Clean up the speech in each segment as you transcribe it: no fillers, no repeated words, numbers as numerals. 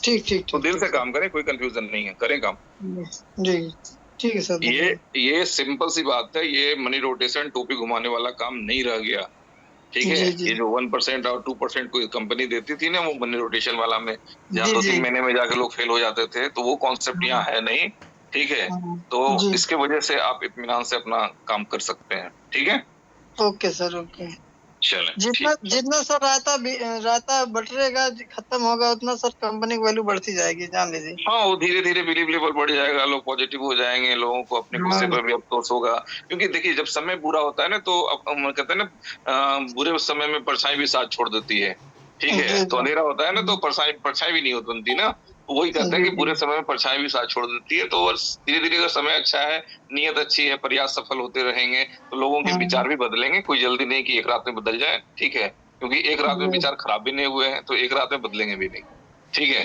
ठीक ठीक तो ठीक दिल से काम करें, कोई कंफ्यूजन नहीं है, करें काम। जी ठीक है सर। ये सिंपल सी बात है, ये मनी रोटेशन टोपी घुमाने वाला काम नहीं रह गया, ठीक है। ये जो 1% और 2% कोई कंपनी देती थी ना, वो मनी रोटेशन वाला में, जहाँ 2-3 महीने में जाके लोग फेल हो जाते थे, तो वो कॉन्सेप्ट यहाँ है नहीं, ठीक है। तो इसके वजह से आप इत्मीनान से अपना काम कर सकते हैं, ठीक है। Okay sir, okay. चलें, जितना सर रायता बटरेगा, खत्म होगा, उतना सर कंपनी की वैल्यू बढ़ती जाएगी, जान लीजिए। हाँ, वो धीरे धीरे बिलीव लेवल बढ़ जाएगा, लोग पॉजिटिव हो जाएंगे, लोगों को अपने गुस्से पर भी अफसोस होगा। क्योंकि देखिए, जब समय बुरा होता है ना, तो कहते हैं ना, बुरे समय में परछाई भी साथ छोड़ देती है, ठीक है। तो अंधेरा होता है ना, तो परछाई भी नहीं बनती ना। वही कहते हैं कि बुरे समय में परछाई भी साथ छोड़ देती है। तो धीरे धीरे अगर समय अच्छा है, नियत अच्छी है, प्रयास सफल होते रहेंगे, तो लोगों के विचार भी बदलेंगे। कोई जल्दी नहीं कि एक रात में बदल जाए, ठीक है। क्योंकि एक रात में विचार खराब भी नहीं हुए हैं, तो एक रात में बदलेंगे भी नहीं, ठीक है।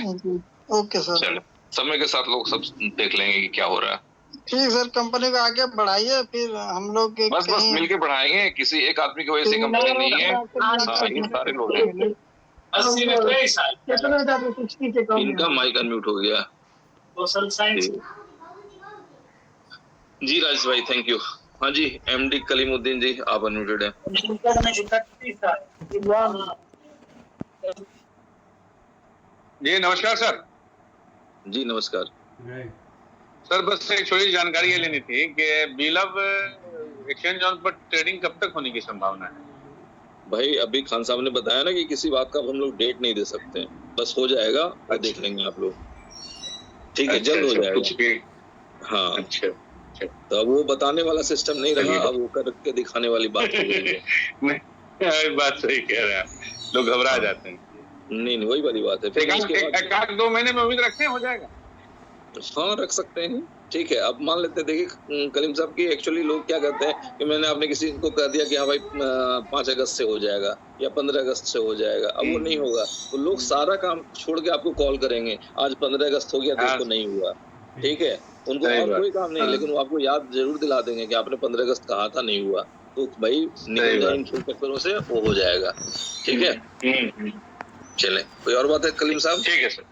Okay sir. चलो, समय के साथ लोग सब देख लेंगे कि क्या हो रहा है। ठीक सर, कंपनी को आगे बढ़ाइए, फिर हम लोग बस मिलके बढ़ाएंगे। किसी एक आदमी की वजह से कंपनी नहीं है, ये सारे लोग हैं। 80 में 23 साल इनका माइक अनम्यूट हो गया। Social science. जी राजेश भाई, थैंक यू। हाँ जी, एमडी कलीमुद्दीन जी, आप अनम्यूटेड हैं। जी नमस्कार सर। जी नमस्कार सर, बस एक छोटी जानकारी ये लेनी थी कि बिलव एक्सचेंज ऑन पर ट्रेडिंग कब तक होने की संभावना है? भाई, अभी खान साहब ने बताया ना कि किसी बात का हम लोग डेट नहीं दे सकते, बस हो जाएगा। अच्छा। देख लेंगे आप लोग, ठीक है। जल्द हो जाएगा। हाँ, अच्छा। तो अब वो बताने वाला सिस्टम नहीं रहा, अब वो करके दिखाने वाली बात हो गई है। नहीं, बात सही कह रहे हैं, लोग घबरा जाते हैं। नहीं, वही वाली बात है। एक 2 महीने में उम्मीद रखते हैं हो जाएगा। हाँ, रख सकते हैं, ठीक है। अब मान लेते हैं, देखिए कलीम साहब की एक्चुअली लोग क्या कहते हैं कि मैंने आपने किसी को कह दिया कि हाँ भाई 5 अगस्त से हो जाएगा या 15 अगस्त से हो जाएगा, अब वो नहीं होगा, तो लोग सारा काम छोड़ के आपको कॉल करेंगे, आज 15 अगस्त हो गया तो उसको नहीं हुआ, ठीक है। उनको और कोई काम नहीं, लेकिन वो आपको याद जरूर दिला देंगे कि आपने 15 अगस्त कहा था, नहीं हुआ, तो भाई निकल जाए इन चक्करों से, वो हो जाएगा, ठीक है। चले, कोई और बात है कलीम साहब? ठीक है सर।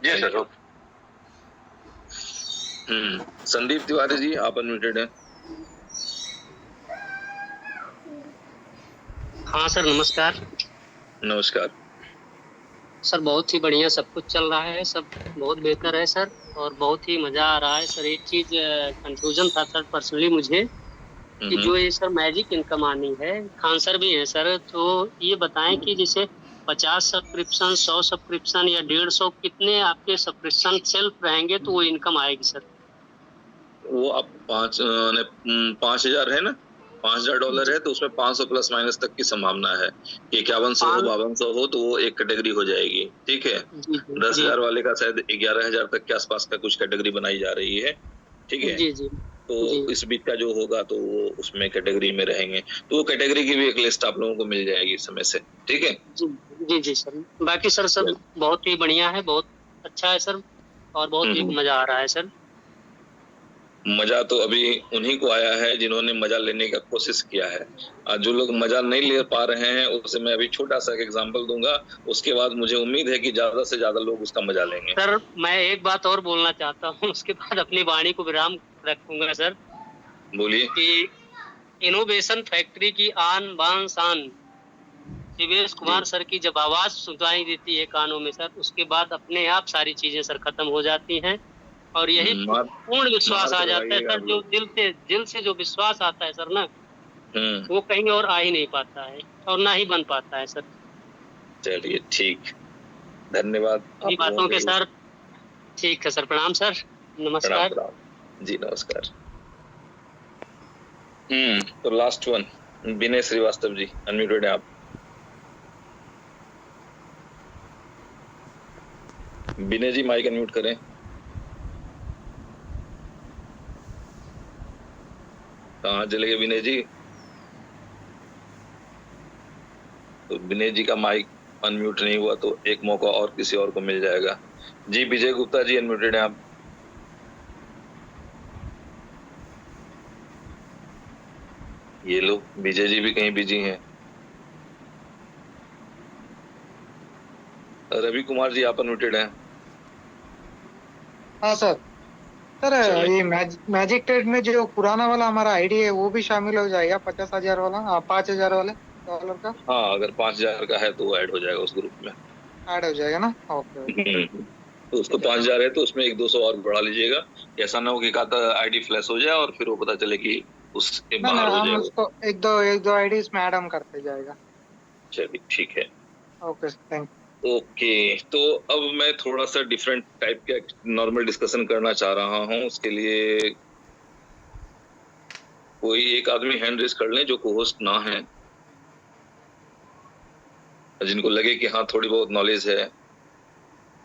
जी सर, ओके। संदीप तिवारी जी, आप अनम्यूटेड हैं। हाँ सर, नमस्कार। नमस्कार सर, बहुत ही बढ़िया सब कुछ चल रहा है, सब बहुत बेहतर है सर, और बहुत ही मजा आ रहा है सर। एक चीज कंफ्यूजन था सर पर्सनली मुझे, कि जो ये सर मैजिक इनकम आनी है, खान सर भी हैं सर, तो ये बताएं कि जैसे 50 सब्सक्रिप्शन, 100 सब्सक्रिप्शन या 150, कितने आपके सब्सक्रिप्शन सेल्फ रहेंगे तो वो इनकम आएगी सर? वो आप 5,000 है ना, $5,000 है, तो उसमें 500 प्लस माइनस तक की संभावना है कि 5100 हो, 5200 हो, तो वो एक कैटेगरी हो जाएगी, ठीक है। 10,000 वाले का शायद 11,000 तक के आसपास का कुछ कैटेगरी बनाई जा रही है, ठीक है। जी जी। तो इस बीच का जो होगा तो वो उसमें कैटेगरी में रहेंगे, तो वो कैटेगरी की भी एक लिस्ट आप लोगों को मिल जाएगी समय से, ठीक है। जी जी सर। बाकी सर सब बहुत ही बढ़िया है, बहुत अच्छा है सर, और बहुत ही मजा आ रहा है सर। मजा तो अभी उन्हीं को आया है जिन्होंने मजा लेने का कोशिश किया है। आज जो लोग मजा नहीं ले पा रहे हैं, उससे मैं अभी छोटा सा एग्जांपल दूंगा, उसके बाद मुझे उम्मीद है कि ज्यादा से ज्यादा लोग उसका मजा लेंगे। सर, मैं एक बात और बोलना चाहता हूँ, उसके बाद अपनी वाणी को विराम रखूंगा सर। बोलिए। कि इनोवेशन फैक्ट्री की आन बान शान शिवेश कुमार सर की जब आवाज सुनाई देती है कानों में सर, उसके बाद अपने आप सारी चीजें सर खत्म हो जाती हैं, और यही पूर्ण विश्वास आ जाता है सर। जो दिल से जो विश्वास आता है सर ना, वो कहीं और आ ही नहीं पाता है, और ना ही बन पाता है सर। चलिए, ठीक, धन्यवाद इन बातों के सर। ठीक है सर, प्रणाम सर, नमस्कार। प्रणाम जी, नमस्कार। तो लास्ट वन, विनय श्रीवास्तव जी, अनम्यूटेड है आप। विनय जी, माइक अनम्यूट करें। कहाँ चले गए विनय जी? तो विनय जी का माइक अनम्यूट नहीं हुआ, तो एक मौका और किसी और को मिल जाएगा। जी विजय गुप्ता जी, अनम्यूटेड हैं आप। ये लोग विजय जी भी कहीं बिजी हैं। रवि कुमार जी, आप अनम्यूटेड हैं। हाँ सर। सर चलिए। ये मैजिक ट्रेड में जो पुराना वाला हमारा आईडी है वो भी शामिल हो जाएगा 50,000 वाला, 5,000 वाले डॉलर का हाँ, अगर 5,000 का है तो वो ऐड हो जाएगा उस ग्रुप में। ऐड हो जाएगा ना? Okay okay. तो उसको 5,000 है तो उसमें 100-200 और बढ़ा लीजिएगा। ऐसा ना हो कि खाता आईडी फ्लैश हो जाए और फिर वो पता चले कि उसके ना बाहर हो हम जाए वो। उसको एक दो आईडी इसमें ऐड हम करते जाएगा। चलिए ठीक है। ओके थैंक ओके, तो अब मैं थोड़ा सा डिफरेंट टाइप का नॉर्मल डिस्कशन करना चाह रहा हूँ। उसके लिए कोई एक आदमी हैंड रेज कर लें जो को होस्ट ना है, जिनको लगे कि हाँ थोड़ी बहुत नॉलेज है।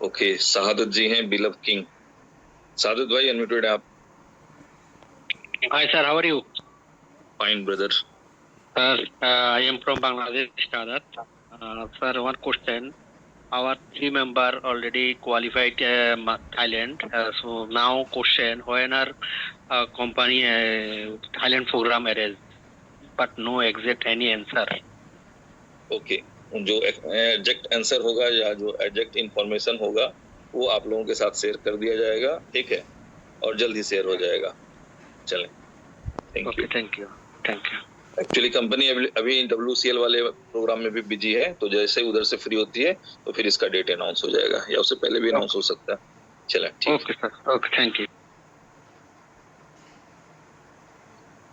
ओके, शहादत जी हैं, बिलव किंग। शहादत भाई अनम्यूटेड है आप। Hi sir, how are you? Fine brother. Sir, I am from Bangladesh, Sadat. Sir, one question. Our 3 member already qualified Thailand. So now question, when our company Thailand program arranged, but no exact any answer. Okay, जो exact answer होगा या जो exact information होगा वो आप लोगों के साथ शेयर कर दिया जाएगा, ठीक है, और जल्द ही शेयर हो जाएगा। चलें, thank you. Okay, thank you. Thank you. Actually company अभी WCL वाले प्रोग्राम में भी बिजी है, तो जैसे उधर से फ्री होती है तो फिर इसका डेट अनाउंस हो जाएगा, या उससे पहले भी अनाउंस हो सकता है। चलें, ठीक। Okay sir. Okay, thank you.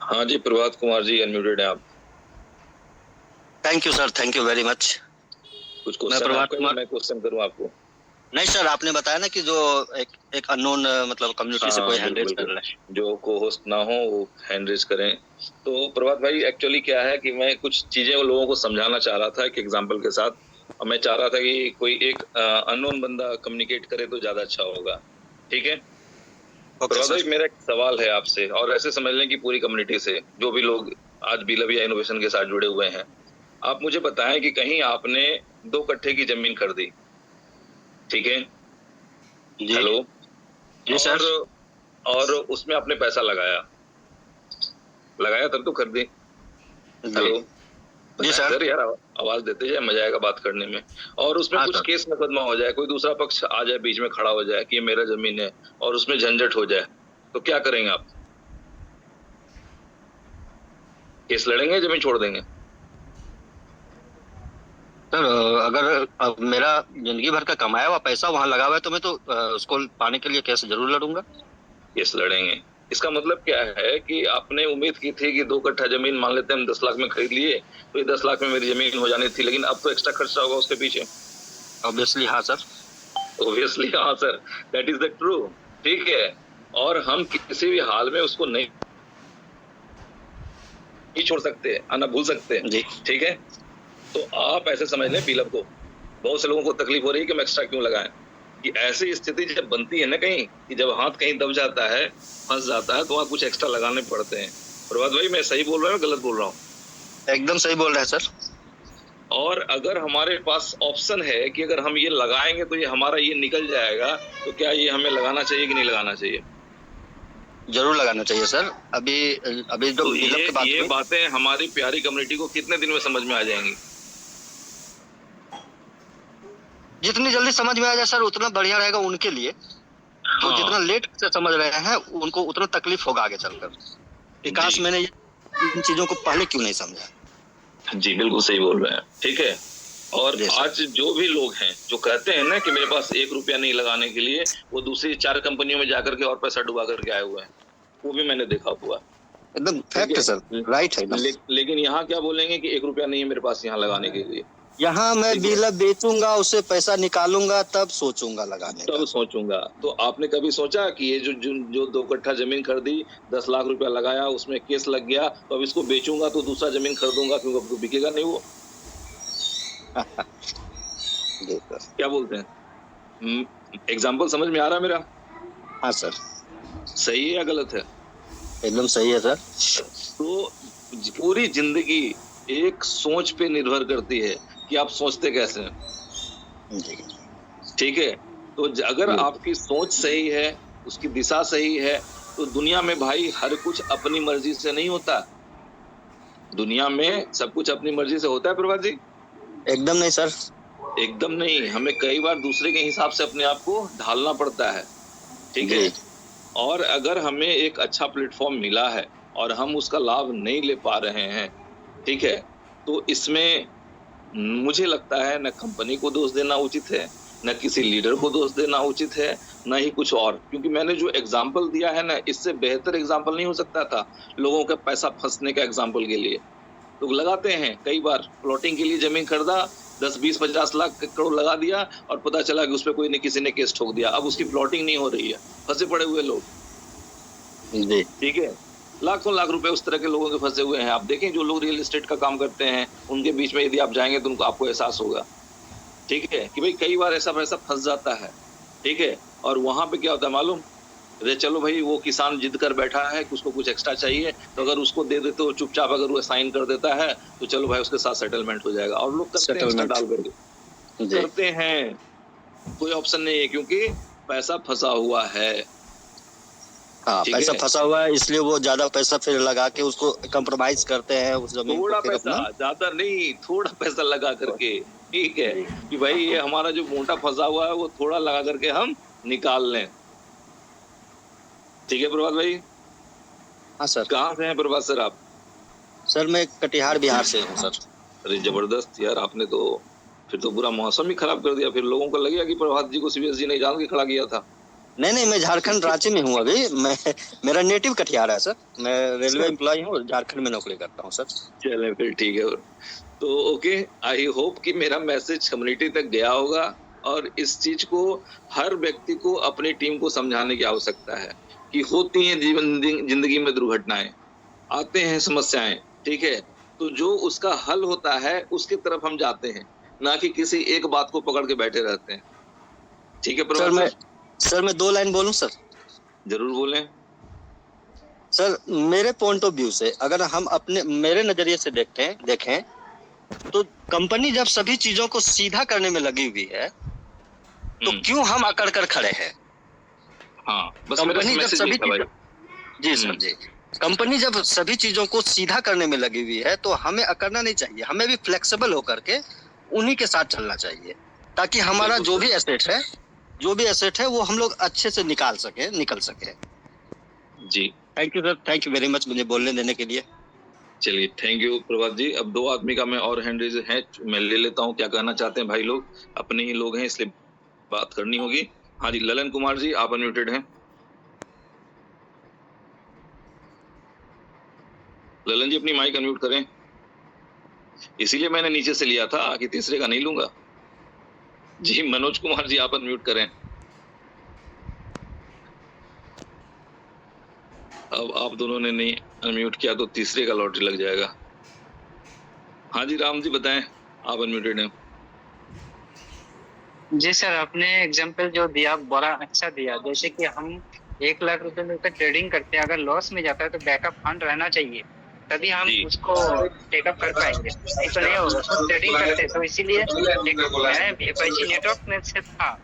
हाँ जी, प्रभात कुमार जी अनम्यूटेड है आप। Thank you sir, thank you very much. कुछ क्वेश्चन प्रभात आपका, कुमार। मैं क्वेश्चन करूँ आपको? नहीं सर, आपने बताया ना कि जो एक अननोन मतलब कम्युनिटी से कोई हैंड रेज कर रहा है, जो को होस्ट ना हो वो हैंड रेज करें। तो प्रभात भाई, एक्चुअली क्या है कि मैं कुछ चीजें लोगों को समझाना चाह रहा था एक एग्जांपल के साथ, और मैं चाह रहा था कि कोई एक अननोन बंदा कम्युनिकेट करे तो ज्यादा अच्छा होगा, ठीक है? प्रभात भाई, मेरा एक सवाल है आपसे, और ऐसे समझ लें कि पूरी कम्युनिटी से जो भी लोग आज बिलव या इनोवेशन के साथ जुड़े हुए हैं, आप मुझे बताएं कि कहीं आपने 2 कट्ठे की जमीन खरीदी, ठीक है? हेलो जी सर। और उसमें आपने पैसा लगाया तब तो खरीदी। हेलो जी सर। यार आवाज देते जाए, मजा आएगा बात करने में। और उसमें कुछ केस मुकदमा हो जाए, कोई दूसरा पक्ष आ जाए बीच में खड़ा हो जाए कि ये मेरा जमीन है, और उसमें झंझट हो जाए, तो क्या करेंगे आप? केस लड़ेंगे, जमीन छोड़ देंगे? सर अगर मेरा जिंदगी भर का कमाया हुआ पैसा वहाँ लगा हुआ है तो मैं तो उसको पाने के लिए केस जरूर लड़ूंगा। केस लड़ेंगे। इसका मतलब क्या है कि आपने उम्मीद की थी कि 2 कट्ठा जमीन मान लेते हैं हम 10 लाख में खरीद लिए, तो ये 10 लाख में मेरी जमीन हो जानी थी, लेकिन अब तो एक्स्ट्रा खर्चा होगा उसके पीछे। ऑब्वियसली हाँ सर। ऑब्वियसली हाँ sir, that is the true, ठीक है। और हम किसी भी हाल में उसको नहीं छोड़ सकते, आना भूल सकते हैं, ठीक है? तो आप ऐसे समझ लें, बिलव को बहुत से लोगों को तकलीफ हो रही है कि हम एक्स्ट्रा क्यों लगाएं, कि ऐसी स्थिति जब बनती है ना कहीं, कि जब हाथ कहीं दब जाता है, फंस जाता है, तो वहाँ कुछ एक्स्ट्रा लगाने पड़ते हैं। प्रभात भाई, मैं सही बोल रहा हूँ, गलत बोल रहा हूँ? एकदम सही बोल रहे हैं सर। और अगर हमारे पास ऑप्शन है कि अगर हम ये लगाएंगे तो ये हमारा ये निकल जाएगा, तो क्या ये हमें लगाना चाहिए कि नहीं लगाना चाहिए? जरूर लगाना चाहिए सर। अभी जो तो ये बात बातें हमारी प्यारी कम्युनिटी को कितने दिन में समझ में आ जाएंगी? जितनी जल्दी समझ में आ जाए सर उतना बढ़िया रहेगा उनके लिए। तो जितना लेट से समझ रहे हैं उनको उतना तकलीफ होगा आगे चलकर। विकास मैंने इन चीजों को पहले क्यों नहीं समझा? जी बिल्कुल सही बोल रहे हैं, ठीक है। और आज जो भी लोग हैं जो कहते हैं ना कि मेरे पास 1 रुपया नहीं लगाने के लिए, वो दूसरी 4 कंपनियों में जाकर के और पैसा डुबा करके आए हुए हैं, वो भी मैंने देखा हुआ। एकदम फैक्ट है सर, राइट है। लेकिन यहाँ क्या बोलेंगे कि 1 रुपया नहीं है मेरे पास यहाँ लगाने के लिए। यहाँ मैं बिलव बेचूंगा, उससे पैसा निकालूंगा, तब सोचूंगा लगाने का। तब सोचूंगा। तो आपने कभी सोचा कि ये जो 2 कट्ठा जमीन खरीदी, 10 लाख रुपया लगाया, उसमें केस लग गया, तो अब इसको बेचूंगा तो दूसरा जमीन खरीदूंगा, क्योंकि अब तो बिकेगा नहीं वो। क्या बोलते हैं? एग्जाम्पल समझ में आ रहा है मेरा? हाँ सर। सही है या गलत है? एकदम सही है सर। तो पूरी जिंदगी एक सोच पे निर्भर करती है कि आप सोचते कैसे हैं, ठीक है? तो अगर आपकी सोच सही है, उसकी दिशा सही है, तो दुनिया में भाई हर कुछ अपनी मर्जी से नहीं होता। दुनिया में सब कुछ अपनी मर्जी से होता है प्रभात जी? एकदम नहीं सर। एकदम नहीं, हमें कई बार दूसरे के हिसाब से अपने आप को ढालना पड़ता है। ठीक है। और अगर हमें एक अच्छा प्लेटफॉर्म मिला है और हम उसका लाभ नहीं ले पा रहे हैं, ठीक है, तो इसमें मुझे लगता है न कंपनी को दोष देना उचित है, न किसी लीडर को दोष देना उचित है, न ही कुछ और। क्योंकि मैंने जो एग्जाम्पल दिया है ना, इससे बेहतर एग्जाम्पल नहीं हो सकता था लोगों का पैसा फंसने का एग्जाम्पल के लिए। लोग लगाते हैं कई बार, प्लॉटिंग के लिए जमीन खरीदा, 10, 20, 50 लाख करोड़ लगा दिया और पता चला कि उस पर कोई ने किसी ने केस ठोक दिया, अब उसकी प्लॉटिंग नहीं हो रही है, फंसे पड़े हुए लोग। ठीक है, लाखों लाख रुपए उस तरह के लोगों के फंसे हुए हैं। आप देखें जो लोग रियल एस्टेट का काम करते हैं, उनके बीच में यदि आप जाएंगे तो उनको आपको एहसास होगा, ठीक है, कि भाई कई बार ऐसा पैसा फंस जाता है, ठीक है। और वहां पे क्या होता है मालूम, अरे चलो भाई वो किसान जिद कर बैठा है कि उसको कुछ एक्स्ट्रा चाहिए, तो अगर उसको दे देते हो चुपचाप, अगर वो साइन कर देता है तो चलो भाई उसके साथ सेटलमेंट हो जाएगा। और लोग करते हैं डाल करके करते हैं, कोई ऑप्शन नहीं है क्योंकि पैसा फंसा हुआ है। हाँ, पैसा फंसा हुआ है, इसलिए वो ज्यादा पैसा फिर लगा के उसको कंप्रोमाइज करते हैं उस जमीन थोड़ा को। पैसा, ज्यादा नहीं, थोड़ा पैसा लगा करके, ठीक है, कि भाई ये हमारा जो मोटा फंसा हुआ है वो थोड़ा लगा करके हम निकाल लें। ठीक है प्रभात भाई। हाँ सर। कहाँ से हैं प्रभात सर आप? सर मैं कटिहार बिहार से हूँ सर। अरे जबरदस्त यार, आपने तो फिर तो पूरा मौसम ही खराब कर दिया। फिर लोगों को लगेगा कि प्रभात जी को सीबीएसई ने जान के खड़ा किया था। नहीं, मैं झारखंड रांची में हूँ अभी। मेरा नेटिव कटिहार है सर। मैं रेलवे एम्प्लॉय हूँ, झारखंड में नौकरी करता हूँ सर। चले फिर ठीक है। तो ओके, आई होप कि मेरा मैसेज कम्युनिटी तक गया होगा और इस चीज को हर व्यक्ति को अपनी टीम को समझाने की आवश्यकता है कि होती हैं जिंदगी में दुर्घटनाएं, आते हैं समस्याएं, ठीक है, तो जो उसका हल होता है उसकी तरफ हम जाते हैं, ना कि किसी एक बात को पकड़ के बैठे रहते हैं। ठीक है प्रभात सर मैं 2 लाइन बोलूं सर? जरूर बोलें सर। मेरे पॉइंट ऑफ व्यू से अगर हम मेरे नजरिए से देखें तो कंपनी जब सभी चीजों को सीधा करने में लगी हुई है तो क्यों हम अकड़ कर खड़े हैं? हाँ, बस कंपनी जब सभी जी सर जी, कंपनी जब सभी चीजों को सीधा करने में लगी हुई है तो हमें अकड़ना नहीं चाहिए, हमें भी फ्लेक्सिबल होकर के उन्हीं के साथ चलना चाहिए, ताकि हमारा जो भी एसेट है वो हम लोग अच्छे से निकल सके। जी thank you sir, thank you very much मुझे बोलने देने के लिए। चलिए, थैंक यू प्रभात जी। अब 2 आदमी का मैं और हैंड रेज है, मैं ले लेता हूँ। क्या कहना चाहते हैं भाई लोग? अपने ही लोग हैं इसलिए बात करनी होगी। हाँ जी, ललन कुमार जी आप अनम्यूटेड हैं। ललन जी अपनी माइक अनम्यूट करें। इसीलिए मैंने नीचे से लिया था कि तीसरे का नहीं लूंगा। जी मनोज कुमार जी आप अनम्यूट करें। अब आप दोनों ने नहीं अनम्यूट किया तो तीसरे का लॉटरी लग जाएगा। हाँ जी राम जी बताएं, आप अनम्यूटेड हैं। जी सर, आपने एग्जांपल जो दिया बड़ा अच्छा दिया। जैसे कि हम 1 लाख रुपए लेकर ट्रेडिंग करते हैं, अगर लॉस में जाता है तो बैकअप फंड रहना चाहिए, तभी हम उसको टेकअप कर पाएंगे, नहीं तो नहीं होगा। तो ट्रेडिंग करते हैं तो इसीलिए मैं FIG नेटवर्क में से था,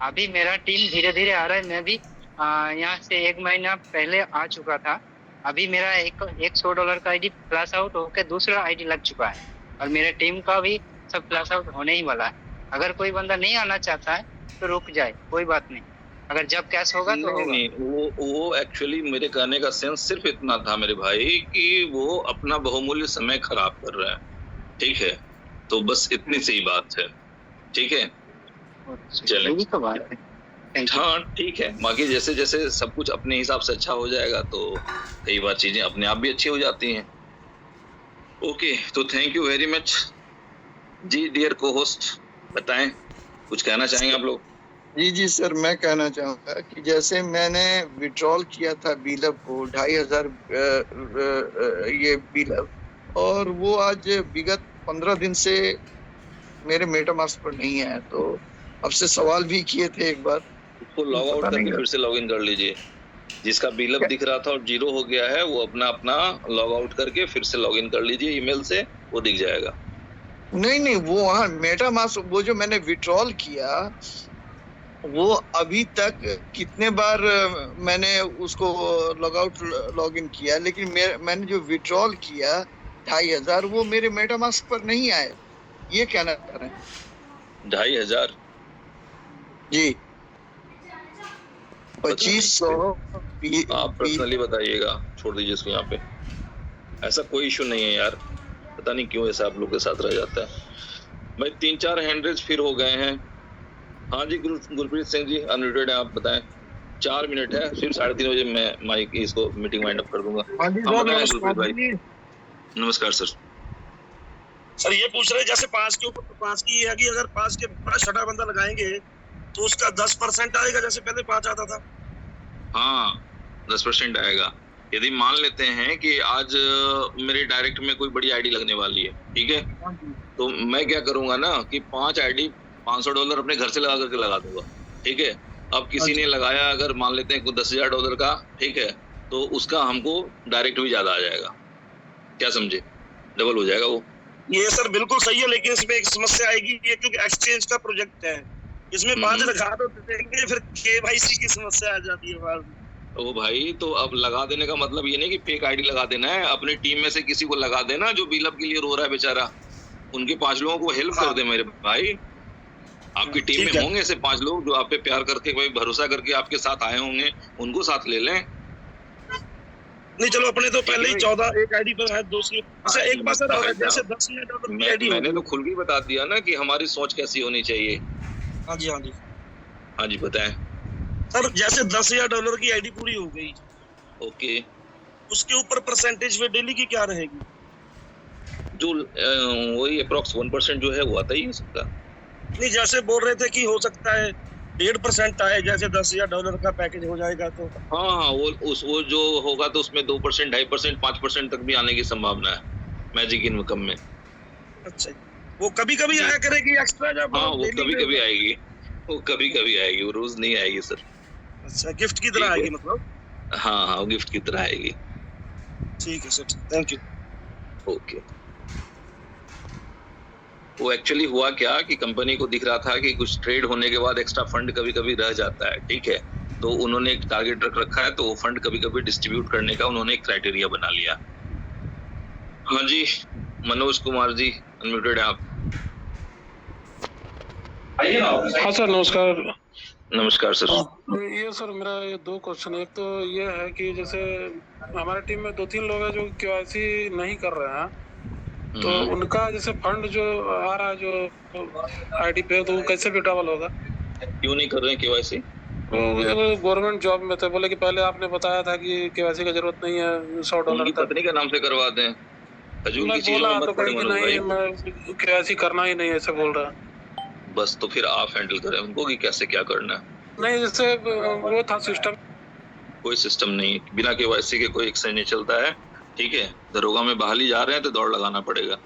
अभी मेरा टीम धीरे धीरे आ रहा है। मैं भी यहाँ से 1 महीना पहले आ चुका था। अभी मेरा $100 का आईडी फ्लैश आउट होकर दूसरा आईडी लग चुका है और मेरे टीम का भी सब फ्लैश आउट होने ही वाला है। अगर कोई बंदा नहीं आना चाहता है तो रुक जाए, कोई बात नहीं, अगर जब कैश होगा तो होगा। नहीं, वो एक्चुअली मेरे कहने का सेंस सिर्फ इतना था मेरे भाई कि वो अपना बहुमूल्य समय खराब कर रहा है। ठीक है, तो बस इतनी सी बात है। ठीक है, चलिए तो बात है। हाँ ठीक है, बाकी जैसे जैसे सब कुछ अपने हिसाब से अच्छा हो जाएगा तो कई बार चीजें अपने आप भी अच्छी हो जाती हैं। ओके, तो थैंक यू वेरी मच जी। डियर को होस्ट बताएं, कुछ कहना चाहेंगे आप लोग? जी सर, मैं कहना चाहूँगा कि जैसे मैंने विड्रॉल किया था बीलअप को 2500 ये बीलअप, और वो आज विगत 15 दिन से मेरे मेटामास्क पर नहीं है, तो आपसे सवाल भी किए थे एक बार। उसको लॉग आउट करके फिर से लॉग इन कर लीजिए। जिसका बिलअप दिख रहा था और 0 हो गया है वो अपना लॉग आउट करके फिर से लॉग इन कर लीजिए ईमेल से, वो दिख जाएगा। नहीं, वो वहाँ मेटामास्क वो जो मैंने विड्रॉल किया वो अभी तक कितने बार मैंने उसको लॉग आउट लॉग इन किया, लेकिन मैंने जो विड्रॉल किया 2500 वो मेरे मेटामास्क पर नहीं आए। ये कहना चाह रहे हैं। 2500 जी 2500 आप पर्सनली बताइएगा, छोड़ दीजिए इसको यहाँ पे। ऐसा कोई इशू नहीं है यार, पता नहीं क्यों ऐसा आप लोग के साथ रह जाता है भाई। 3-4 हैंडरेज फिर हो गए हैं। हाँ जी गुरप्रीत सिंह जी अनम्यूटेड है, आप बताएं। 4 मिनट है, फिर 3:30 बजे मैं माइक इसको मीटिंग वाइंड अप कर दूंगा। गुरप्रीत भाई नमस्कार सर। सर ये पूछ रहे जैसे 5 के ऊपर 5 की ये है कि अगर 5 के बाद छठा बंदा लगाएंगे तो उसका 10% आएगा, जैसे पहले 5 आता था। हाँ 10% आएगा। यदि मान लेते हैं कि आज मेरे डायरेक्ट में कोई बड़ी आईडी लगने वाली है, ठीक है, तो मैं क्या करूंगा ना कि 5 आईडी $500 अपने घर से लगा करके लगा दूंगा, ठीक है। अब किसी ने लगाया अगर मान लेते हैं $10,000 का, ठीक है, तो उसका हमको डायरेक्ट भी ज्यादा आ जाएगा, क्या समझे, डबल हो जाएगा वो। ये सर बिल्कुल सही है, लेकिन इसमें एक समस्या आएगी, ये क्योंकि एक्सचेंज का प्रोजेक्ट है, इसमें 5 लगा तो देंगे, फिर KYC की समस्या आ जाती है बाद में। ओ भाई, तो अब लगा देने का मतलब ये नहीं कि फेक आईडी लगा देना है, अपनी टीम में से किसी को लगा देना जो बिलअप के लिए रो रहा है बेचारा, उनके 5 लोगों को हेल्प कर दे मेरे भाई। आपकी टीम में होंगे ऐसे 5 लोग जो आप पे प्यार करके भाई भरोसा करके आपके साथ आए होंगे, उनको साथ ले लें। नहीं चलो अपने तो पहले ही 14 एक आईडी पर है, दूसरी अच्छा एक बात सर, जैसे $10,000 की आईडी मैंने तो खुल के बता दिया ना कि हमारी सोच कैसी होनी चाहिए। हाँ जी हाँ जी बताएं सर। जैसे $10,000 की आईडी पूरी हो गई, ओके, उसके ऊपर परसेंटेज पे डेली की क्या रहेगी? जो वही अप्रॉक्स 1% जो है वो आता ही है सबका। नहीं जैसे बोल रहे थे कि हो सकता है 1.5% आए, जैसे $10,000 का पैकेज हो जाएगा तो। हाँ वो जो होगा तो उसमें 2%, 2.5%, 5% तक भी आने की संभावना है मैजिक इनकम में। अच्छा, वो कभी कभी आया करेगी एक्स्ट्रा जब? हाँ वो कभी कभी आएगी, वो कभी कभी आएगी, वो रोज नहीं आएगी सर। अच्छा, गिफ्ट की तरह आएगी मतलब? हाँ वो गिफ्ट की तरह आएगी। ठीक है सर, थैंक यू। ओके। वो एक्चुअली हुआ क्या कि कंपनी को दिख रहा था कि कुछ ट्रेड होने के बाद एक्स्ट्रा फंड कभी कभी रह जाता है, ठीक है, तो उन्होंने एक टारगेट रखा है, तो वो फंड कभी कभी डिस्ट्रीब्यूट करने का उन्होंने एक क्राइटेरिया बना लिया। हाँ जी मनोज कुमार जी अनम्यूटेड है आप। हाँ सर नमस्कार। नमस्कार सर। ये सर मेरा ये 2 क्वेश्चन है। एक तो ये है कि जैसे हमारे टीम में 2-3 लोग हैं जो KYC नहीं कर रहे हैं, तो उनका जैसे फंड जो आ रहा है जो आईडी पे, तो वो कैसे विड्रॉवल होगा? क्यों नहीं कर रहे हैं KYC? वो गवर्नमेंट जॉब में थे, बोले कि पहले आपने बताया था कि KYC की जरूरत नहीं है, $100 तक पत्नी का नाम से करवा दें। हजूर की चीजों में मत पड़े मनोज भाई। मैं KYC करना ही नहीं ऐसे बोल रहा है। बस तो फिर आप हैंडल करें उनको कि कैसे क्या करना है। नहीं जैसे वो था सिस्टम, कोई सिस्टम नहीं, बिना KYC के कोई एक्सचेंज नहीं चलता है, ठीक है। दरोगा में बहाली जा रहे हैं तो दौड़ लगाना पड़ेगा,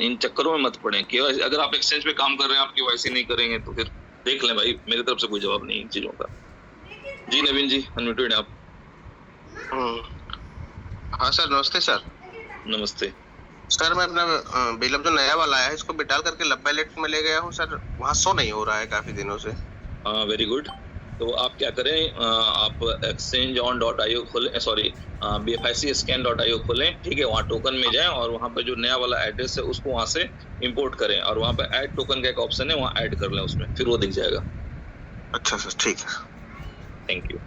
इन चक्करों में मत पड़े। KYC अगर आप एक्सचेंज पे काम कर रहे हैं, आप KYC नहीं करेंगे तो फिर देख लें भाई, मेरी तरफ से कोई जवाब नहीं इन चीजों का। जी नवीन जी अनम्यूटेड हैं आप। हाँ सर नमस्ते सर। नमस्ते सर। मैं अपना बिलअप जो नया वाला है इसको बिटाल करके लब्बा इलेक्ट में ले गया हूँ सर, वहाँ शो नहीं हो रहा है काफी दिनों से। Very good. तो आप क्या करें, आप exchangeon.io खोलें, सॉरी BFICscan.io खोलें, ठीक है, वहाँ टोकन में जाएं और वहाँ पे जो नया वाला एड्रेस है उसको वहाँ से इंपोर्ट करें और वहाँ पे ऐड टोकन का एक ऑप्शन है, वहाँ ऐड कर लें उसमें, फिर वो दिख जाएगा। अच्छा सर ठीक है, थैंक यू।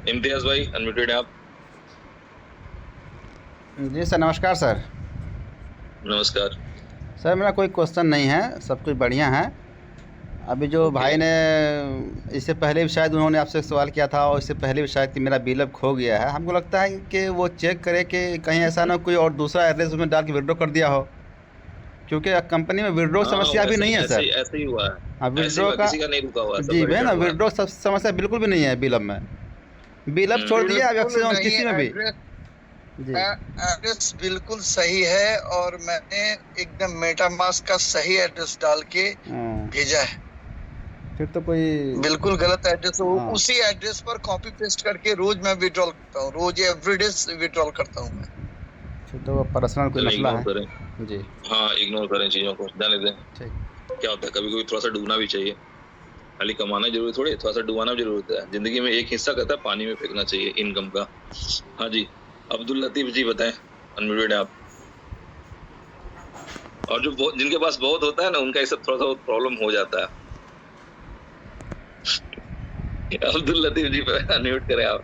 इम्तियाज भाई अनम्यूटेड है आप। जी सर नमस्कार सर। नमस्कार सर। मेरा कोई क्वेश्चन नहीं है, सब कुछ बढ़िया है। अभी जो भाई ने इससे पहले भी शायद उन्होंने आपसे सवाल किया था और इससे पहले भी शायद कि मेरा बिलअप खो गया है, हमको लगता है कि वो चेक करे कि कहीं ऐसा ना कोई और दूसरा एड्रेस उसमें डाल के विड्रॉ कर दिया हो, क्योंकि कंपनी में विड्रॉ समस्या भी नहीं है सर। ऐसे ही हुआ है। हाँ विड्रॉ का किसी का नहीं रुका हुआ जी भाई ना, विड्रॉ समस्या बिल्कुल भी नहीं है बिलअप में। बिलअप छोड़ दिया अब एक्सचेंज किसी में भी एड्रेस बिल्कुल सही है और मैंने एकदम मेटामास्क का सही एड्रेस डाल के भेजा है। फिर तो कोई बिल्कुल गलत एड्रेस हो, उसी एड्रेस पर कॉपी पेस्ट करके रोज मैं विड्रॉल करता हूँ, रोज एवरीडे विड्रॉल करता हूँ मैं। फिर तो पर्सनल कोई मसला है जी। हाँ इग्नोर करें चीजों को, जाने दें। क्या होता है कभी कभी थोड़ा सा डूबना भी चाहिए, खाली कमाना जरूरी थोड़ी, थोड़ा सा डुबाना भी जरूरी होता है। जिंदगी में एक हिस्सा कहता है पानी में फेंकना चाहिए इनकम का। हाँ जी अब्दुल लतीफ जी बताएं, अनम्यूटेड है आप। और जो जिनके पास बहुत होता है ना, उनका ये सब थोड़ा सा प्रॉब्लम हो जाता है। अब्दुल लतीफ जी पे अनम्यूट करें आप।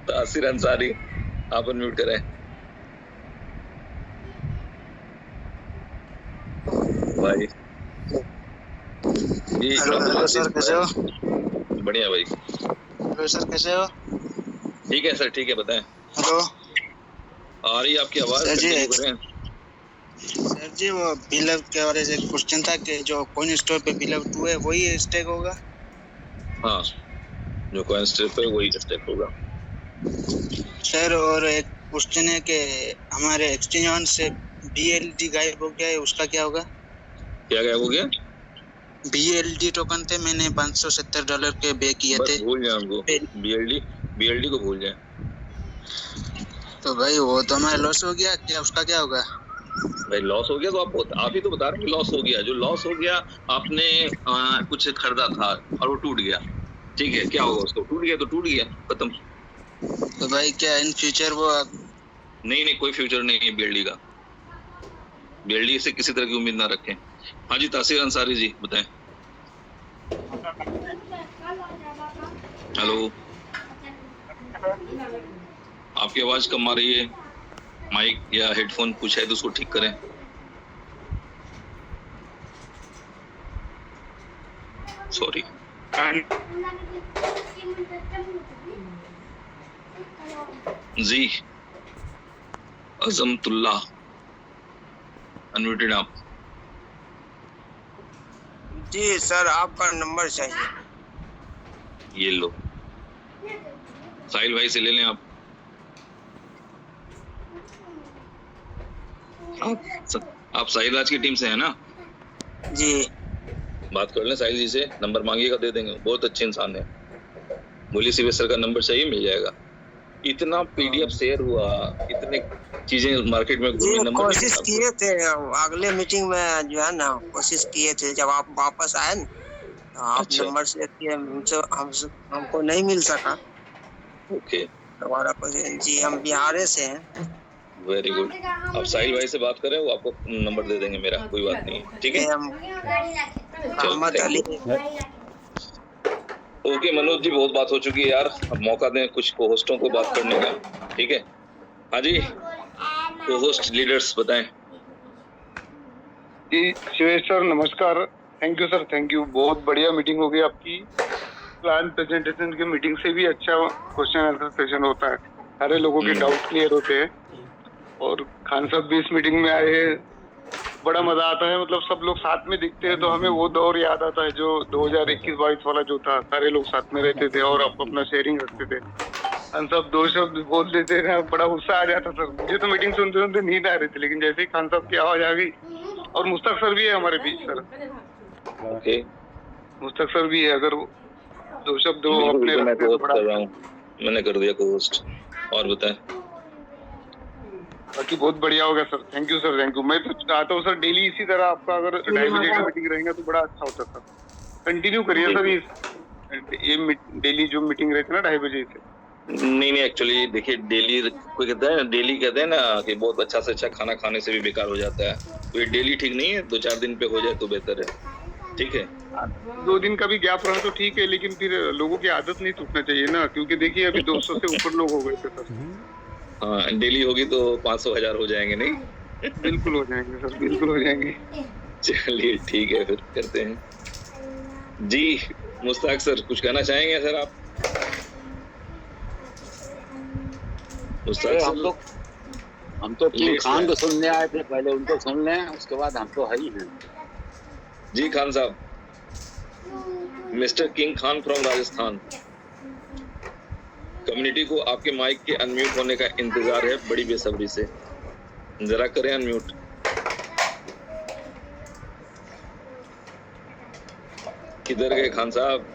तासिर अंसारी आप अनम्यूट करें। भाई जी हेलो सर, कैसे हो? बढ़िया भाई। हेलो सर, कैसे हो? ठीक है सर, ठीक है, बताएं। हेलो आ रही है आपकी आवाज? सर जी, करें। सर जी वो बिलव के बारे से क्वेश्चन था कि जो कॉइन स्टोर पे बिलव 2 है वही स्टेक होगा? हाँ, जो कॉइन स्टोर पे वही स्टेक होगा सर। और एक क्वेश्चन है कि हमारे एक्सचेंज ऑन से BLD गायब हो गया है, उसका क्या होगा? क्या गायब हो गया? BLD टोकन थे, मैंने $570 के पे किए थे। भूल जाए उनको, BLD को भूल जाए। तो भाई वो तो हमारा लॉस हो गया, क्या उसका क्या होगा? भाई लॉस हो गया तो आप ही तो बता रहे हैं लॉस हो गया। जो लॉस हो गया, आपने कुछ खरीदा था और वो टूट गया, ठीक है, क्या होगा उसको? टूट गया तो टूट गया, खत्म। तो भाई क्या इन फ्यूचर वो नहीं, कोई फ्यूचर नहीं है BLD का। BLD से किसी तरह की उम्मीद ना रखें। हाँ जी, तासिर अंसारी जी बताएं। हेलो, आपकी आवाज कम आ रही है। माइक या हेडफोन कुछ है तो उसको ठीक करें। सॉरी। जी अजमतुल्ला अनम्यूटेड आप। जी सर, आपका नंबर चाहिए। ये लो, साहिल भाई से ले लें आप। आप साहिल राज की टीम से हैं ना? जी। बात कर लें साहिल जी से, नंबर मांगिएगा दे देंगे, बहुत अच्छे इंसान है। बोलिए सीबीएस सर का नंबर चाहिए, मिल जाएगा। इतना PDF शेयर हुआ, इतने चीजें मार्केट में घूमी, नंबर कोशिश किए थे अगले मीटिंग में जो है ना, कोशिश किए थे, जब आप वापस आए ना तो आप नंबर शेयर किए, हमको नहीं मिल सका। ओके, दोबारा जी, हम बिहार से हैं। Very good. आप साहिल भाई से बात करें, वो आपको नंबर दे देंगे मेरा, कोई बात नहीं, ठीक है। ओके मनोज जी, बहुत बात हो चुकी है यार, अब मौका दें कुछ को होस्टों को बात करने का, ठीक है। हाँ जी, को होस्ट लीडर्स बताएं। जी शिवेश सर नमस्कार। Thank you sir, thank you. बहुत बढ़िया मीटिंग हो गई आपकी। प्लान प्रेजेंटेशन की मीटिंग से भी अच्छा क्वेश्चन आंसर सेशन होता है, सारे लोगों के डाउट क्लियर होते हैं। और खान साहब भी इस मीटिंग में आए, बड़ा मजा आता है। मतलब सब लोग साथ में दिखते हैं तो हमें वो दौर याद आता है जो 2021-22 वाला जो था, सारे लोग साथ में रहते थे और आप अपना शेयरिंग रखते थे। खान साहब 2 शब्द बोल देते थे, बड़ा गुस्सा आ जाता सर। मुझे तो मीटिंग सुनते सुनते नींद आ रही थी, लेकिन जैसे ही खान साहब की आवाज आ गई, और मुश्ताक सर भी है हमारे बीच सर। ओके, मुश्ताक सर भी है, अगर 2 शब्द अपने रखते तो बड़ा। मैंने कर दिया को होस्ट। और बताएं। बाकी बहुत बढ़िया हो गया sir, thank you sir, thank you. मैं तो चाहता हूँ सर डेली इसी तरह आपका अगर 2:30 बजे का मीटिंग रहेगा तो बड़ा अच्छा होता सर। कंटिन्यू करिए सर ये डेली जो मीटिंग रहती है ना 2:30 बजे से। नहीं, एक्चुअली देखिए, डेली कोई कहता है ना, डेली कहते हैं ना कि बहुत अच्छा से अच्छा खाना खाने से भी बेकार हो जाता है। तो ये डेली ठीक नहीं है, 2-4 दिन पे हो जाए तो बेहतर है, ठीक है। 2 दिन का भी गैप रहा तो ठीक है, लेकिन फिर लोगों की आदत नहीं टूटना चाहिए ना, क्योंकि देखिए अभी 200 से ऊपर लोग हो गए थे सर। हाँ, डेली होगी तो 500-1000 हो जाएंगे, नहीं? बिल्कुल हो जाएंगे सर, बिल्कुल हो जाएंगे। चलिए ठीक है, फिर करते हैं जी। मुश्ताक सर कुछ कहना चाहेंगे सर आप? मुश्ताक सर, हम तो किंग खान को सुनने आए थे, पहले उनको सुन लें, उसके बाद हम तो है ही हैं। जी खान साहब, mister king Khan from Rajasthan. Community को आपके माइक के अनम्यूट होने का इंतजार है बड़ी बेसब्री से, जरा करें अनम्यूट। किधर गए खान साहब?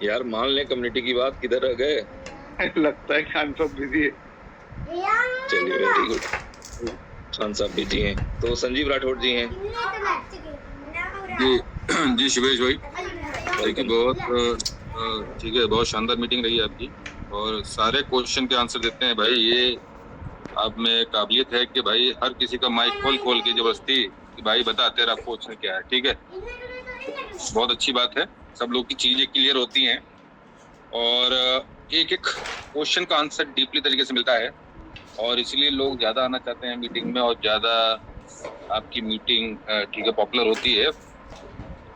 यार मान लें कम्युनिटी की बात, किधर रह गए? लगता है खान साहब बिजी है। चलिए वेरी गुड, खान साहब बिजी हैं। तो संजीव राठौड़ जी हैं। जी शिवेश भाई, देखिए बहुत ठीक है, बहुत शानदार मीटिंग रही है आपकी और सारे क्वेश्चन के आंसर देते हैं भाई। ये आप में काबिलियत है कि भाई हर किसी का माइक खोल के जबरदस्ती कि भाई बता तेरा क्वेश्चन क्या है, ठीक है। बहुत अच्छी बात है, सब लोग की चीजें क्लियर होती हैं और एक एक क्वेश्चन का आंसर डीपली तरीके से मिलता है और इसलिए लोग ज़्यादा आना चाहते हैं मीटिंग में और ज़्यादा आपकी मीटिंग ठीक है पॉपुलर होती है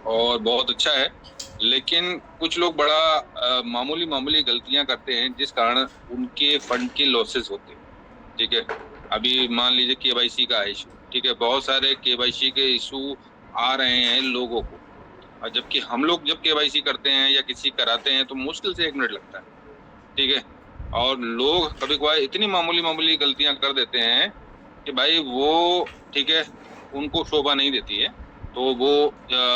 और बहुत अच्छा है। लेकिन कुछ लोग बड़ा मामूली गलतियां करते हैं जिस कारण उनके फंड के लॉसेस होते हैं, ठीक है। अभी मान लीजिए KYC का इशू, ठीक है, बहुत सारे KYC के इशू आ रहे हैं लोगों को और जबकि हम लोग जब KYC करते हैं या किसी कराते हैं तो मुश्किल से 1 मिनट लगता है, ठीक है। और लोग कभी कभार इतनी मामूली गलतियां कर देते हैं कि भाई वो ठीक है उनको शोभा नहीं देती है, तो वो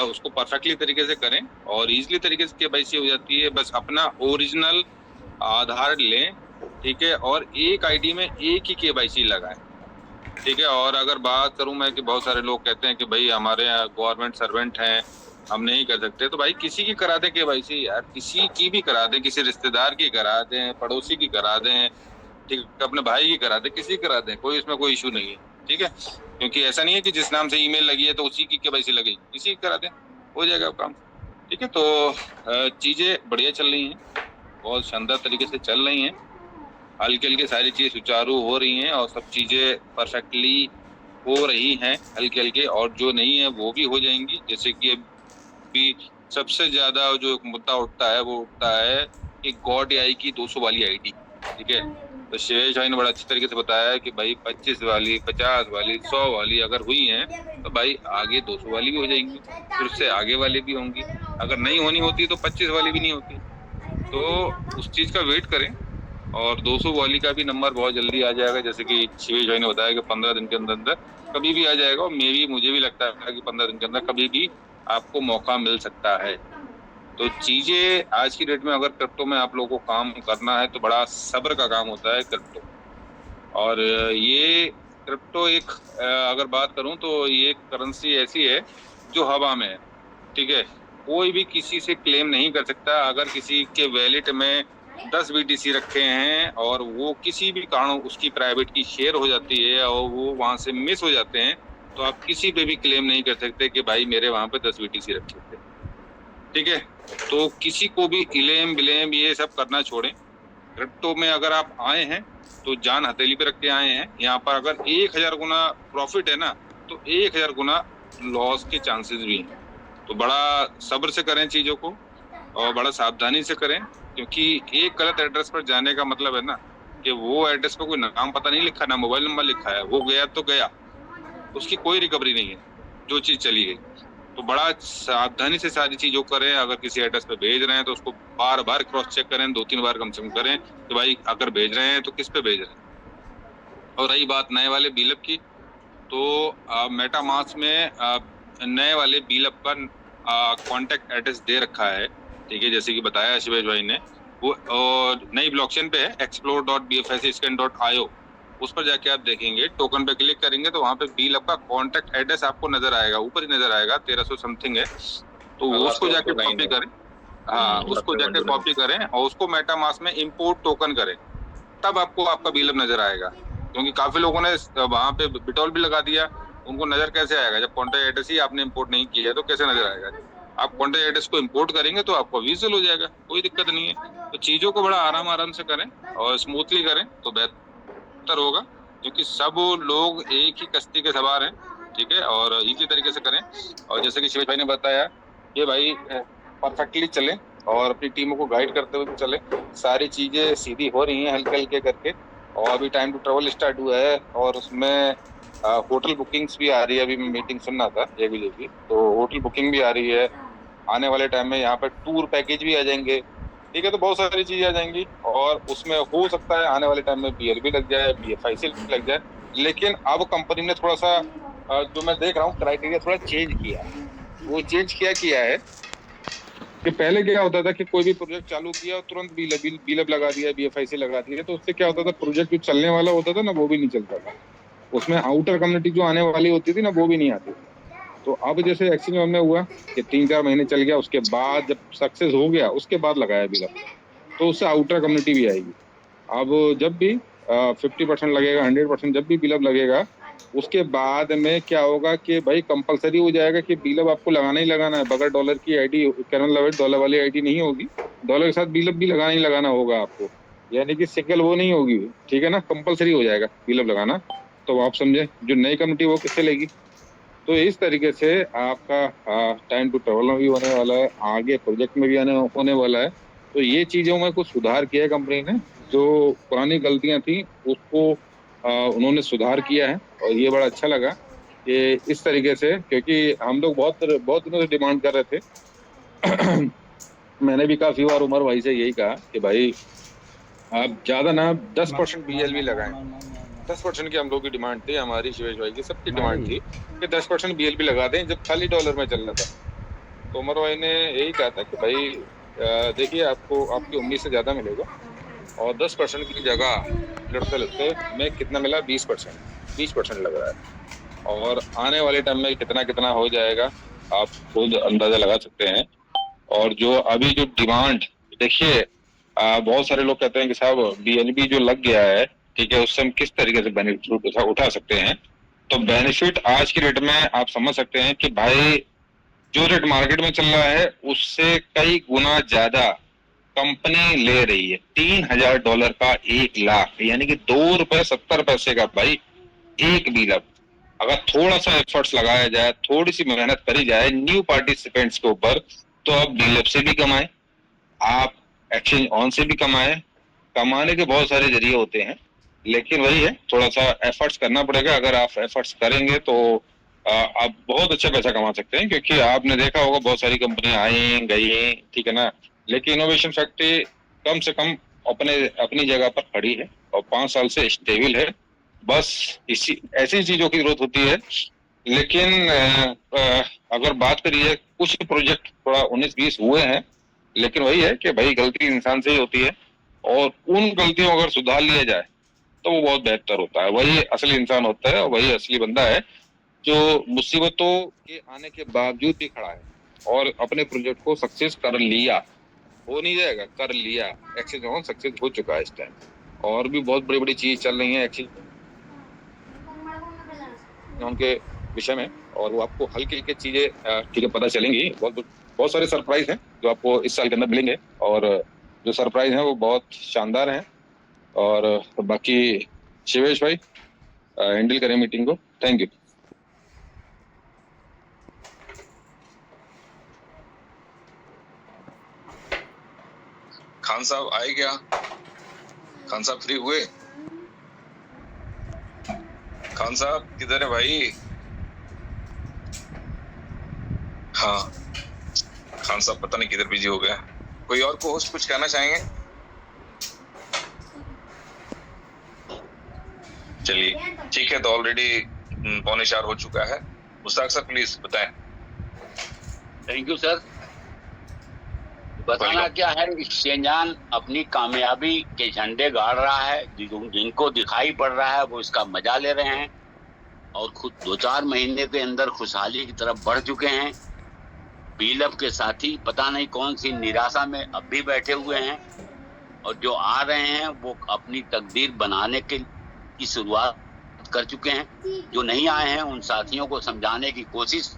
उसको परफेक्टली तरीके से करें और इजीली तरीके से KYC हो जाती है। बस अपना ओरिजिनल आधार लें, ठीक है, और एक आईडी में एक ही KYC लगाएं, ठीक है। और अगर बात करूं मैं कि बहुत सारे लोग कहते हैं कि भाई हमारे यहाँ गवर्नमेंट सर्वेंट हैं हम नहीं कर सकते, तो भाई किसी की करा दें KYC यार, किसी की भी करा दें, किसी रिश्तेदार की करा दें, पड़ोसी की करा दें, ठीक है, अपने भाई की करा दें, किसी की करा दें, कोई इसमें कोई इशू नहीं है, ठीक है। क्योंकि ऐसा नहीं है कि जिस नाम से ईमेल लगी है तो उसी की KYC लगेगी, किसी की करा दें, हो जाएगा काम, ठीक है। तो चीज़ें बढ़िया चल रही हैं, बहुत शानदार तरीके से चल रही हैं, हल्की सारी चीज़ें सुचारू हो रही हैं और सब चीज़ें परफेक्टली हो रही हैं हल्के और जो नहीं है वो भी हो जाएंगी। जैसे कि अभी सबसे ज़्यादा जो मुद्दा उठता है वो उठता है कि गॉड AI की 200 वाली ID, ठीक है। तो शिवेश भाई ने बड़ा अच्छी तरीके से बताया है कि भाई 25 वाली, 50 वाली, 100 वाली अगर हुई हैं तो भाई आगे 200 वाली भी हो जाएंगी, फिर उससे आगे वाली भी होंगी, अगर नहीं होनी होती तो 25 वाली भी नहीं होती। तो उस चीज़ का वेट करें और 200 वाली का भी नंबर बहुत जल्दी आ जाएगा, जैसे कि शिवेश भाई ने बताया कि 15 दिन के अंदर कभी भी आ जाएगा और मुझे भी लगता है कि 15 दिन के अंदर कभी भी आपको मौका मिल सकता है। तो चीज़ें आज की डेट में अगर क्रिप्टो में आप लोगों को काम करना है तो बड़ा सब्र का काम होता है क्रिप्टो। और ये क्रिप्टो एक अगर बात करूं तो ये करेंसी ऐसी है जो हवा में है, ठीक है, कोई भी किसी से क्लेम नहीं कर सकता। अगर किसी के वैलेट में 10 BTC रखे हैं और वो किसी भी कारण उसकी प्राइवेट की शेयर हो जाती है और वो वहाँ से मिस हो जाते हैं तो आप किसी पे भी क्लेम नहीं कर सकते कि भाई मेरे वहाँ पे 10 BTC रखे थे, ठीक है। तो किसी को भी इलेम बिलेम ये सब करना छोड़ें। क्रिप्टो में अगर आप आए हैं तो जान हथेली पे रख के आए हैं। यहाँ पर अगर 1000 गुना प्रॉफिट है ना तो 1000 गुना लॉस के चांसेस भी हैं। तो बड़ा सब्र से करें चीज़ों को और बड़ा सावधानी से करें, क्योंकि एक गलत एड्रेस पर जाने का मतलब है ना कि वो एड्रेस पर कोई नाम पता नहीं लिखा, ना मोबाइल नंबर लिखा है, वो गया तो गया, उसकी कोई रिकवरी नहीं है, जो चीज़ चली गई। तो बड़ा सावधानी से सारी चीज़ों करें। अगर किसी एड्रेस पे भेज रहे हैं तो उसको बार क्रॉस चेक करें, 2-3 बार कम से कम करें कि भाई अगर भेज रहे हैं तो किस पे भेज रहे हैं। और रही बात नए वाले बीलअप की, तो मेटामास्क में नए वाले बीलअप का कॉन्टैक्ट एड्रेस दे रखा है, ठीक है, जैसे कि बताया शिवेश भाई ने। वो और नई ब्लॉकचेन पे है explore.bfscan.io, उस पर जाके आप देखेंगे, टोकन पे क्लिक करेंगे तो वहाँ पे बीलअप का कॉन्टैक्ट एड्रेस आपको नजर आएगा, ऊपर ही नजर आएगा, 1300 समथिंग है। तो उसको जाके कॉपी करें, हाँ उसको जाके कॉपी करें और उसको मेटामास्क में इंपोर्ट टोकन करें, तब आपको आपका बीलअप नजर आएगा। क्योंकि काफी लोगों ने वहाँ पे बिटॉल भी लगा दिया, उनको नजर कैसे आएगा जब कॉन्टैक्ट एड्रेस ही आपने इंपोर्ट नहीं किया है, तो कैसे नजर आएगा। आप कॉन्टैक्ट एड्रेस को इंपोर्ट करेंगे तो आपको विजुअल हो जाएगा, कोई दिक्कत नहीं है। तो चीज़ों को बड़ा आराम से करें और स्मूथली करें तो बेहतर होगा, क्योंकि सब लोग एक ही कश्ती के सवार हैं, ठीक है, और इसी तरीके से करें। और जैसे कि शिवेश भाई ने बताया कि भाई परफेक्टली चलें और अपनी टीमों को गाइड करते हुए चलें, सारी चीज़ें सीधी हो रही हैं हल्के करके। और अभी टाइम टू ट्रैवल स्टार्ट हुआ है और उसमें होटल बुकिंग्स भी आ रही है। अभी मैं मीटिंग सुन रहा था JBJ की, तो होटल बुकिंग भी आ रही है। आने वाले टाइम में यहाँ पर टूर पैकेज भी आ जाएंगे, ठीक है, तो बहुत सारी चीज़ें आ जाएंगी और उसमें हो सकता है आने वाले टाइम में BLB लग जाए, BFIC लग जाए। लेकिन अब कंपनी ने थोड़ा सा जो मैं देख रहा हूँ क्राइटेरिया थोड़ा चेंज किया है। वो चेंज किया है कि पहले क्या होता था कि कोई भी प्रोजेक्ट चालू किया और तुरंत बीलअप लगा दिया, BFIC लगा दिया, तो उससे क्या होता था, प्रोजेक्ट जो चलने वाला होता था ना वो भी नहीं चलता था, उसमें आउटर कम्युनिटी जो आने वाली होती थी ना वो भी नहीं आती। तो अब जैसे एक्सचेंज में हुआ कि 3-4 महीने चल गया, उसके बाद जब सक्सेस हो गया उसके बाद लगाया बीलअप, तो उससे आउटर कम्युनिटी भी आएगी। अब जब भी 50% लगेगा, 100% जब भी बिलब लगेगा उसके बाद में क्या होगा कि भाई कंपलसरी हो जाएगा कि बिलब आपको लगाना ही लगाना है। बगैर डॉलर की आईडी, डॉलर वाली आईडी नहीं होगी, डॉलर के साथ बिलब भी लगाना ही लगाना होगा आपको, यानी कि सिंगल वो नहीं होगी, ठीक है ना, कंपलसरी हो जाएगा बिलब लगाना। तो आप समझे, जो नई कम्युनिटी वो किससे लेगी। तो इस तरीके से आपका टाइम टू ट्रेवल भी होने वाला है, आगे प्रोजेक्ट में भी होने वाला है। तो ये चीज़ों में कुछ सुधार किया है कंपनी ने, जो पुरानी गलतियां थी उसको उन्होंने सुधार किया है और ये बड़ा अच्छा लगा कि इस तरीके से, क्योंकि हम लोग बहुत दिनों से डिमांड कर रहे थे। मैंने भी काफ़ी बार उमर भाई से यही कहा कि भाई आप ज़्यादा ना 10% BLV लगाएं। 10% की हम लोग की डिमांड थी, हमारी शिवेश भाई की, सबकी डिमांड थी कि 10% BLV लगा दें जब खाली डॉलर में चल रहा था। तो उमर भाई ने यही कहा था कि भाई देखिए आपको आपकी उम्मीद से ज़्यादा मिलेगा, और 10% की जगह लड़ते में कितना मिला, 20% लग रहा है। और आने वाले टाइम में कितना हो जाएगा आप खुद अंदाजा लगा सकते हैं। और जो अभी जो डिमांड देखिए, बहुत सारे लोग कहते हैं कि साहब BLV जो लग गया है, ठीक है, उससे हम किस तरीके से बेनिफिट उठा सकते हैं। तो बेनिफिट आज की रेट में आप समझ सकते हैं कि भाई जो रेट मार्केट में चल रहा है उससे कई गुना ज्यादा कंपनी ले रही है। $3000 का 1 लाख, यानी कि ₹2.70 का भाई एक बिलब। अगर थोड़ा सा एफर्ट्स लगाया जाए, थोड़ी सी मेहनत करी जाए न्यू पार्टिसिपेंट्स के ऊपर, तो आप बिलब से भी कमाएं, आप एक्सचेंज ऑन से भी कमाएं। कमाने के बहुत सारे जरिए होते हैं, लेकिन वही है, थोड़ा सा एफर्ट्स करना पड़ेगा। अगर आप एफर्ट्स करेंगे तो आप बहुत अच्छा पैसा कमा सकते हैं, क्योंकि आपने देखा होगा बहुत सारी कंपनियां आई गई, ठीक है ना, लेकिन इनोवेशन फैक्ट्री कम से कम अपनी जगह पर खड़ी है और 5 साल से स्टेबल है। बस ऐसी चीजों की जरूरत होती है। लेकिन अगर बात करिए, कुछ प्रोजेक्ट थोड़ा 19-20 हुए हैं, लेकिन वही है कि भाई गलती इंसान से ही होती है, और उन गलतियों अगर सुधार लिया जाए तो वो बहुत बेहतर होता है। वही असली इंसान होता है और वही असली बंदा है जो मुसीबतों के आने के बावजूद भी खड़ा है और अपने प्रोजेक्ट को सक्सेस कर लिया। हो नहीं जाएगा, कर लिया। एक्सचेंज ऑन सक्सेस हो चुका है इस टाइम, और भी बहुत बड़ी बड़ी चीज चल रही है एक्सचेंज के विषय में, और वो आपको हल्की हल्की चीजें ठीक है पता चलेंगी। बहुत सारे सरप्राइज हैं जो आपको इस साल के अंदर मिलेंगे, और जो सरप्राइज हैं वो बहुत शानदार हैं। और बाकी शिवेश भाई हैंडल करें मीटिंग को। Thank you. खान साहब आए क्या? खान साहब फ्री हुए? खान साहब किधर है भाई? हाँ, खान साहब पता नहीं किधर बिजी हो गया। कोई और को होस्ट कुछ कहना चाहेंगे? चलिए ठीक है, तो ऑलरेडी 3:45 हो चुका है। मुश्ताक सर प्लीज बताएं। Thank you sir. बताना क्या है, एक्सचेंजान अपनी कामयाबी के झंडे गाड़ रहा है, जिनको दिखाई पड़ रहा है वो इसका मजा ले रहे हैं, और खुद 2-4 महीने के अंदर खुशहाली की तरफ बढ़ चुके हैं। बीलब के साथी पता नहीं कौन सी निराशा में अब भी बैठे हुए हैं, और जो आ रहे हैं वो अपनी तकदीर बनाने की शुरुआत कर चुके हैं। जो नहीं आए हैं उन साथियों को समझाने की कोशिश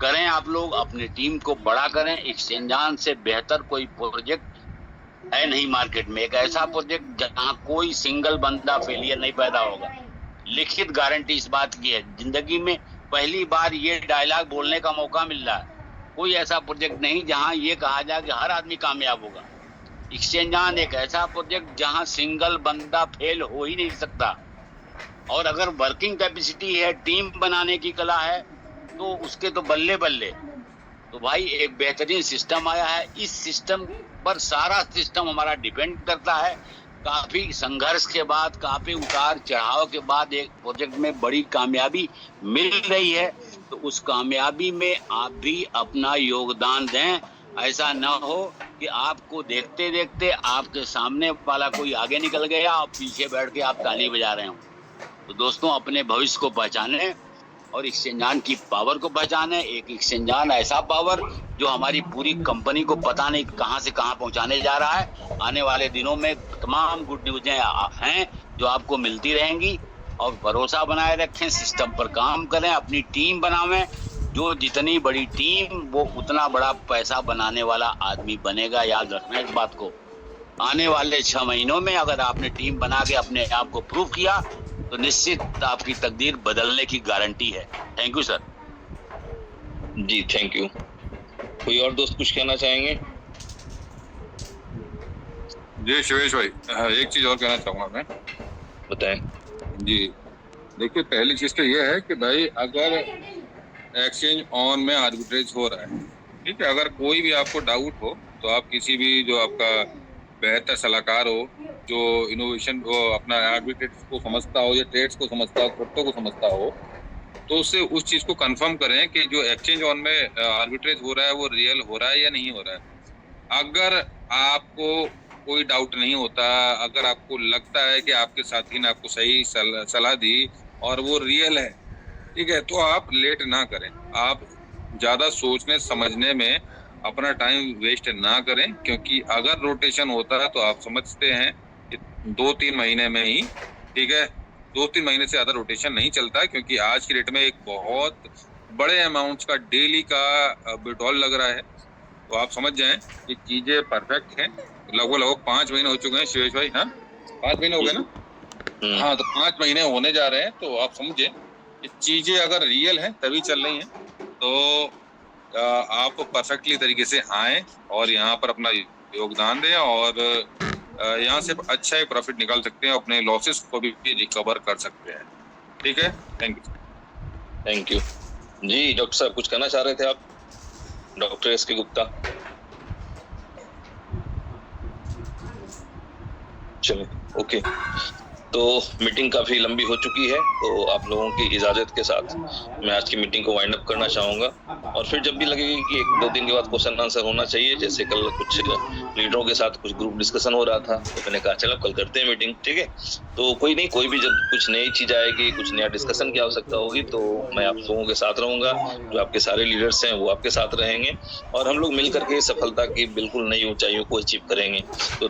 करें। आप लोग अपनी टीम को बड़ा करें। एक्सचेंजान से बेहतर कोई प्रोजेक्ट है नहीं मार्केट में। एक ऐसा प्रोजेक्ट जहां कोई सिंगल बंदा फेलियर नहीं पैदा होगा। लिखित गारंटी इस बात की है। जिंदगी में पहली बार ये डायलॉग बोलने का मौका मिल रहा है। कोई ऐसा प्रोजेक्ट नहीं जहां ये कहा जाए कि हर आदमी कामयाब होगा। एक्सचेंजान एक ऐसा प्रोजेक्ट जहां सिंगल बंदा फेल हो ही नहीं सकता, और अगर वर्किंग कैपेसिटी है, टीम बनाने की कला है, तो उसके तो बल्ले बल्ले। तो भाई एक बेहतरीन सिस्टम आया है। इस सिस्टम पर सारा सिस्टम हमारा डिपेंड करता है। काफी संघर्ष के बाद, काफी उतार चढ़ाव के बाद एक प्रोजेक्ट में बड़ी कामयाबी मिल रही है, तो उस कामयाबी में आप भी अपना योगदान दें। ऐसा न हो कि आपको देखते देखते आपके सामने वाला कोई आगे निकल गया, आप पीछे बैठ के आप ताली बजा रहे हो। तो दोस्तों, अपने भविष्य को पहचाने और एक्सचेंजान की पावर को पहचाने। एक एक्सचेंजान ऐसा पावर जो हमारी पूरी कंपनी को पता नहीं कहां से कहां पहुंचाने जा रहा है। आने वाले दिनों में तमाम गुड न्यूज़ हैं, जो आपको मिलती रहेंगी। और भरोसा बनाए रखें, सिस्टम पर काम करें, अपनी टीम बनावें। जो जितनी बड़ी टीम वो उतना बड़ा पैसा बनाने वाला आदमी बनेगा। याद रखना इस बात को। आने वाले 6 महीनों में अगर आपने टीम बना के अपने आप को प्रूव किया तो निश्चित आपकी तकदीर बदलने की गारंटी है। Thank you sir. जी थैंक यू। कोई और दोस्त कुछ कहना चाहेंगे? जी शिवेश भाई, एक चीज और कहना चाहूंगा मैं। बताएं। जी देखिए, पहली चीज तो ये है कि भाई अगर एक्सचेंज ऑन में आर्बिट्रेज हो रहा है, ठीक है, अगर कोई भी आपको डाउट हो तो आप किसी भी जो आपका बेहतर सलाहकार हो, जो इनोवेशन वो अपना आर्बिट्रेज को समझता हो या ट्रेड्स को समझता हो, क्रिप्टो को समझता हो, तो उससे उस चीज को कंफर्म करें कि जो एक्सचेंज ऑन में आर्बिट्रेज हो रहा है वो रियल हो रहा है या नहीं हो रहा है। अगर आपको कोई डाउट नहीं होता, अगर आपको लगता है कि आपके साथी ने आपको सही सलाह दी और वो रियल है, ठीक है, तो आप लेट ना करें। आप ज़्यादा सोचने समझने में अपना टाइम वेस्ट ना करें, क्योंकि अगर रोटेशन होता है तो आप समझते हैं कि 2-3 महीने में ही, ठीक है, 2-3 महीने से ज़्यादा रोटेशन नहीं चलता, क्योंकि आज की डेट में एक बहुत बड़े अमाउंट्स का डेली का विड्रॉल लग रहा है। तो आप समझ जाएं कि चीज़ें परफेक्ट हैं। लगभग 5 महीने हो चुके हैं शिवेश भाई। हाँ 5 महीने हो गए ना? हाँ, तो 5 महीने होने जा रहे हैं। तो आप समझें कि चीज़ें अगर रियल हैं तभी चल रही हैं, तो आप परफेक्टली तरीके से आएँ और यहाँ पर अपना योगदान दें और यहाँ से अच्छा ही प्रॉफिट निकाल सकते हैं, अपने लॉसेस को भी रिकवर कर सकते हैं। ठीक है, थैंक यू। थैंक यू जी। डॉक्टर साहब कुछ कहना चाह रहे थे आप? डॉक्टर एस के गुप्ता। चलिए ओके, तो मीटिंग काफी लंबी हो चुकी है, तो आप लोगों की इजाजत के साथ मैं आज की मीटिंग को वाइंड अप करना चाहूंगा। और फिर जब भी लगेगी कि 1-2 दिन के बाद क्वेश्चन आंसर होना चाहिए, जैसे कल कुछ लीडरों के साथ कुछ ग्रुप डिस्कशन हो रहा था, तो मैंने कहा चलो कल करते हैं मीटिंग, ठीक है। तो कोई नहीं, कोई भी जब कुछ नई चीज आएगी, कुछ नया डिस्कशन की आवश्यकता होगी, तो मैं आप लोगों के साथ रहूंगा। जो आपके सारे लीडर्स हैं वो आपके साथ रहेंगे और हम लोग मिल करके सफलता की बिल्कुल नई ऊंचाइयों को अचीव करेंगे। तो